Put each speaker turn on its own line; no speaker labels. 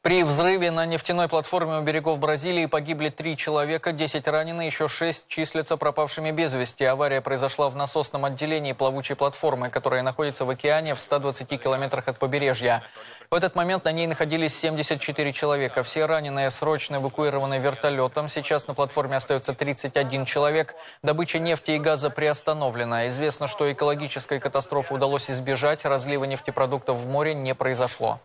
При взрыве на нефтяной платформе у берегов Бразилии погибли 3 человека, 10 ранены, еще 6 числятся пропавшими без вести. Авария произошла в насосном отделении плавучей платформы, которая находится в океане в 120 километрах от побережья. В этот момент на ней находились 74 человека. Все раненые срочно эвакуированы вертолетом. Сейчас на платформе остается 31 человек. Добыча нефти и газа приостановлена. Известно, что экологической катастрофы удалось избежать. Разлива нефтепродуктов в море не произошло.